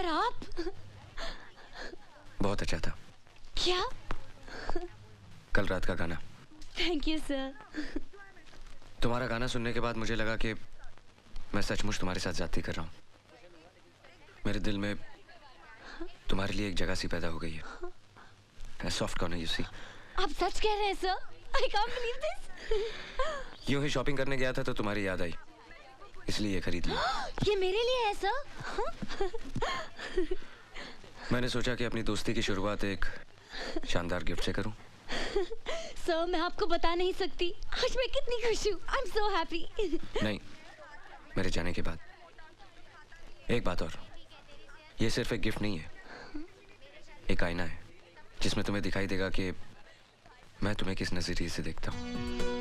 आप? बहुत अच्छा था। क्या? कल रात का गाना। Thank you sir. तुम्हारा गाना सुनने के बाद मुझे लगा कि मैं सचमुच तुम्हारे साथ ज्यादती कर रहा हूँ। मेरे दिल में तुम्हारे लिए एक जगह सी पैदा हो गई है। Soft corner, you see. आप सच कह रहे हैं sir? I can't believe this. यूं ही शॉपिंग करने गया था तो तुम्हारी याद आई, इसलिए ये खरीद ली। ये मेरे लिए है सर? मैंने सोचा कि अपनी दोस्ती की शुरुआत एक शानदार गिफ्ट से करूं। सर मैं आपको बता नहीं सकती आज मैं कितनी खुश हूँ। I am so happy. नहीं, मेरे जाने के बाद। एक बात और, ये सिर्फ एक गिफ्ट नहीं है, एक आईना है जिसमें तुम्हें दिखाई देगा कि मैं तुम्हें किस नजरिए से देखता हूँ।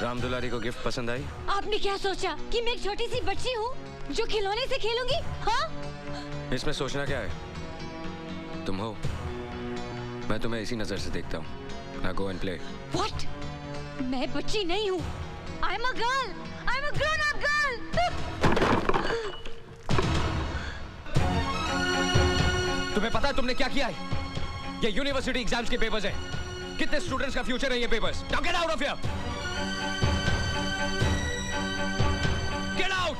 रामदुलारी को गिफ्ट पसंद आई? आपने क्या सोचा कि मैं एक छोटी सी बच्ची हूँ जो खिलौने से खेलूंगी? हाँ? इसमें सोचना क्या है? तुम हो, मैं तुम्हें इसी नजर से देखता हूँ। Now go and play. What? मैं बच्ची नहीं हूँ। I'm a girl. I'm a grown-up girl. तुम्हें पता है तुमने क्या किया है? ये यूनिवर्सिटी एग्जाम्स के पेपर्स हैं। कितने स्टूडेंट्स का फ्यूचर है ये papers? Now get out of here. Get out.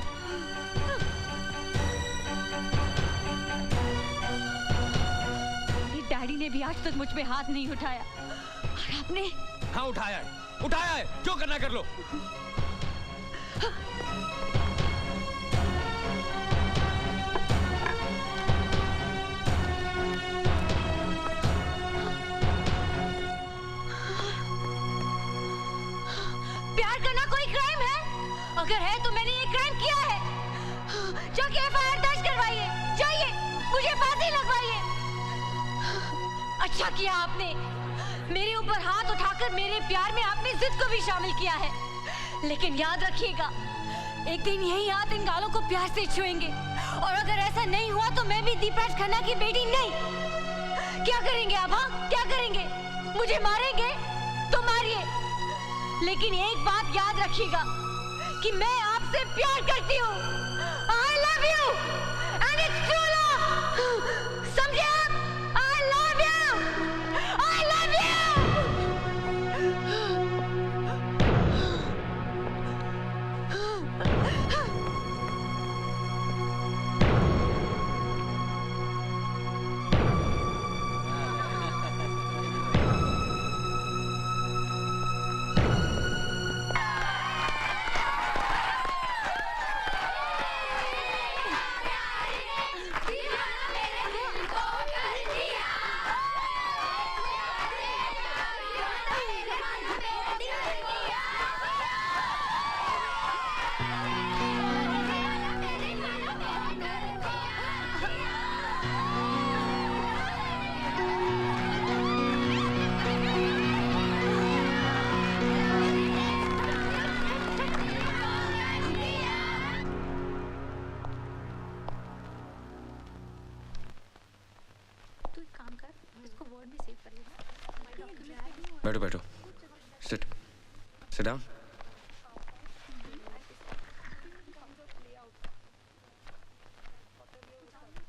मेरे डैडी ने भी आज तक मुझ पे हाथ नहीं उठाया और आपने? हाँ उठाया है, उठाया है। जो करना कर लो। प्यार करना कोई क्राइम है? अगर है तो मैंने ये क्राइम किया है। जाके एफआईआर दर्ज करवाइए, जाइए, मुझे फांसी लगवाइए। अच्छा किया आपने, मेरे ऊपर हाथ उठाकर मेरे प्यार में आपने जिद को भी शामिल किया है। लेकिन याद रखिएगा, एक दिन यही हाथ इन गालों को प्यार से छुएंगे और अगर ऐसा नहीं हुआ तो मैं भी दीपराज खन्ना की बेटी नहीं। क्या करेंगे आप? हाँ क्या करेंगे? मुझे मारेंगे तो मारिए, लेकिन एक बात याद रखिएगा कि मैं आपसे प्यार करती हूँ। I love you and it's true love. समझे आप? I love you. I love you. बैठो बैठो, sit sit down.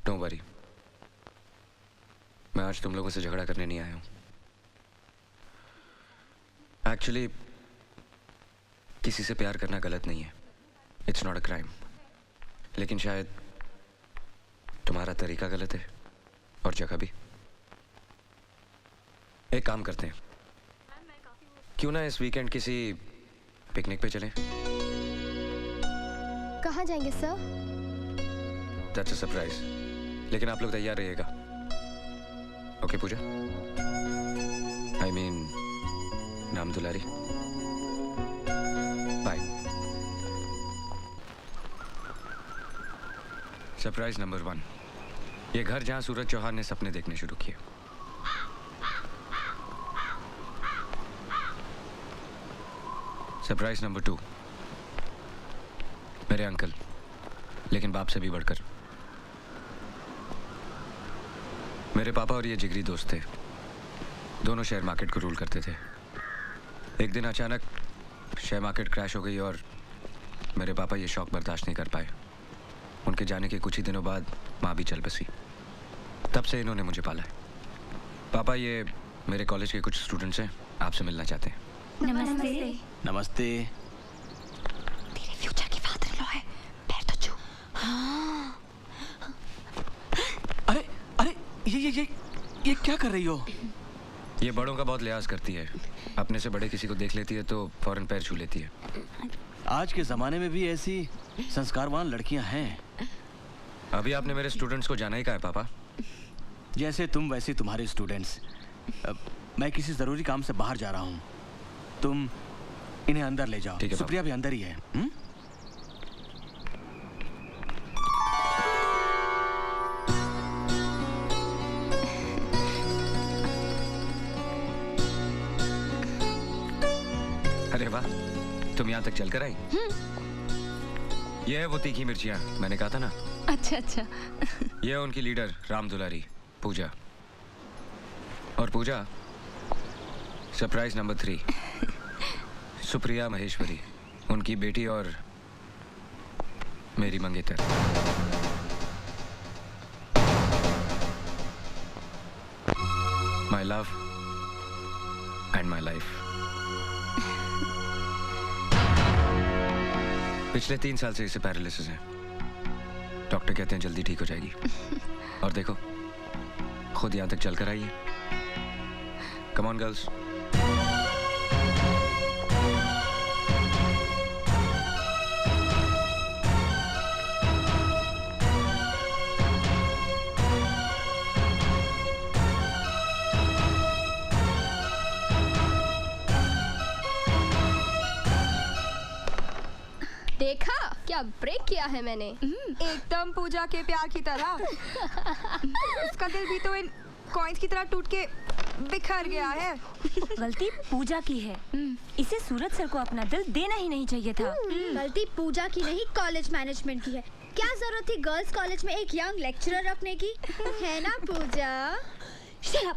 Don't worry, मैं आज तुम लोगों से झगड़ा करने नहीं आया हूं। एक्चुअली किसी से प्यार करना गलत नहीं है, इट्स नॉट अ क्राइम। लेकिन शायद तुम्हारा तरीका गलत है और जगह भी। एक काम करते हैं, क्यों ना इस वीकेंड किसी पिकनिक पे चलें? कहाँ जाएंगे सर? दैट्स अ सरप्राइज, लेकिन आप लोग तैयार रहिएगा। ओके पूजा, आई मीन नाम दुलारी, बाय। सरप्राइज नंबर 1, ये घर जहां सूरज चौहान ने सपने देखने शुरू किए। सरप्राइज नंबर 2, मेरे अंकल, लेकिन बाप से भी बढ़कर। मेरे पापा और ये जिगरी दोस्त थे, दोनों शेयर मार्केट को रूल करते थे। एक दिन अचानक शेयर मार्केट क्रैश हो गई और मेरे पापा ये शॉक बर्दाश्त नहीं कर पाए। उनके जाने के कुछ ही दिनों बाद माँ भी चल बसी। तब से इन्होंने मुझे पाला है। पापा, ये मेरे कॉलेज के कुछ स्टूडेंट्स हैं, आपसे मिलना चाहते हैं। नमस्ते। नमस्ते। तेरे फ्यूचर की फादर इन लॉ है, पैर तो छू। अरे अरे ये क्या कर रही हो? ये बड़ों का बहुत लिहाज करती है, अपने से बड़े किसी को देख लेती है तो फौरन पैर छू लेती है। आज के जमाने में भी ऐसी संस्कारवान लड़कियां हैं। अभी आपने मेरे स्टूडेंट्स को जाना ही कहा है पापा। जैसे तुम वैसे तुम्हारे स्टूडेंट्स। मैं किसी जरूरी काम से बाहर जा रहा हूँ, तुम इन्हें अंदर ले जाओ। ठीक है, सुप्रिया भी अंदर ही है। अरे वाह, तुम यहाँ तक चलकर आई? ये है वो तीखी मिर्चियाँ, मैंने कहा था ना। अच्छा अच्छा। ये है उनकी लीडर राम दुलारी, पूजा। और पूजा, सरप्राइज नंबर 3, सुप्रिया महेश्वरी, उनकी बेटी और मेरी मंगेतर। My love and my life. पिछले 3 साल से इसे पैरालिसिस है। डॉक्टर कहते हैं जल्दी ठीक हो जाएगी। और देखो, खुद यहां तक चलकर आई है। Come on girls. देखा क्या ब्रेक किया है मैंने। एकदम पूजा के प्यार की तरह। उसका दिल भी तो इन कॉइन्स की तरह टूट के बिखर गया है। गलती पूजा की है, इसे सूरज सर को अपना दिल देना ही नहीं चाहिए था। गलती पूजा की नहीं, कॉलेज मैनेजमेंट की है। क्या जरूरत थी गर्ल्स कॉलेज में एक यंग लेक्चरर रखने की, है ना पूजा? Shut up!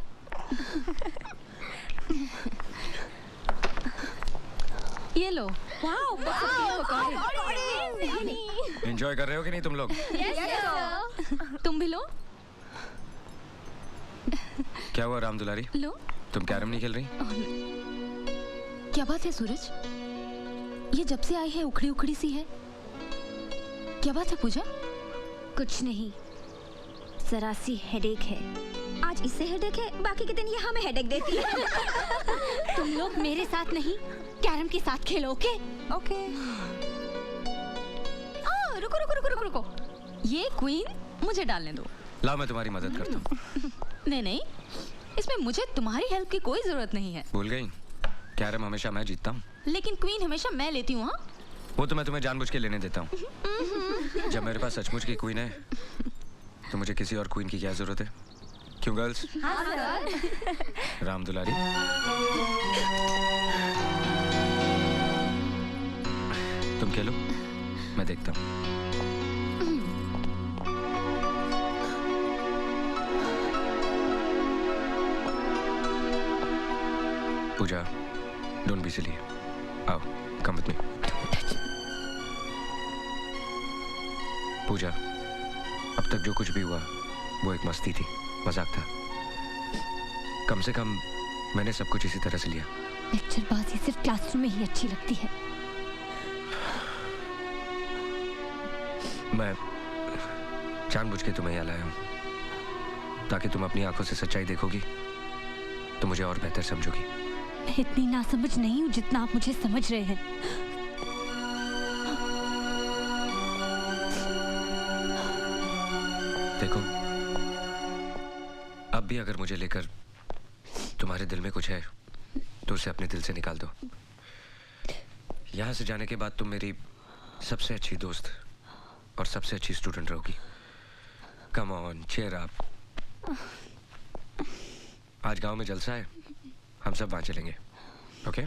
ये लो। वाओ, एंजॉय कर रहे हो कि नहीं तुम लोग? तुम भी लो। क्या हुआ राम दुलारी, लो। तुम कैरम नहीं खेल रही? क्या बात है सूरज, ये जब से आई है उखड़ी उखड़ी सी है। क्या बात है पूजा? कुछ नहीं, जरा सी हेडेक है। आज इससे हेडेक है, बाकी के दिन ये हमें हेडेक देती है। तुम लोग मेरे साथ नहीं, कैरम के साथ खेलो। Okay okay. रुको रुको रुको रुको रुको, ये क्वीन मुझे डालने दो। लाओ, मैं तुम्हारी मदद करता हूँ। नहीं नहीं, इसमें मुझे तुम्हारी हेल्प की कोई जरूरत नहीं है। भूल गई, कैरम हमेशा मैं जीतता हूँ। लेकिन क्वीन हमेशा मैं लेती हूँ। हाँ, वो तो मैं तुम्हें जानबूझ के लेने देता हूँ। जब मेरे पास सचमुच की क्वीन है तो मुझे किसी और क्वीन की क्या जरूरत है? क्यों गर्ल्स? हाँ सर। राम दुलारी, तुम खेलो, मैं देखता हूँ। पूजा, डोंट बी सिली। आओ, कम विथ मी। पूजा, अब तक जो कुछ भी हुआ वो एक मस्ती थी, मजाक था। कम से कम मैंने सब कुछ इसी तरह से लिया। लेक्चरबाजी सिर्फ क्लासरूम में ही अच्छी लगती है। मैं जानबूझ के तुम्हें यहाँ लाया हूँ ताकि तुम अपनी आंखों से सच्चाई देखोगी तो मुझे और बेहतर समझोगी। मैं इतनी नासमझ नहीं हूँ जितना आप मुझे समझ रहे हैं। देखो, अब भी अगर मुझे लेकर तुम्हारे दिल में कुछ है तो उसे अपने दिल से निकाल दो। यहाँ से जाने के बाद तुम मेरी सबसे अच्छी दोस्त और सबसे अच्छी स्टूडेंट रहोगी। Come on, cheer up. आज गांव में जलसा है, हम सब वहां चलेंगे। ओके?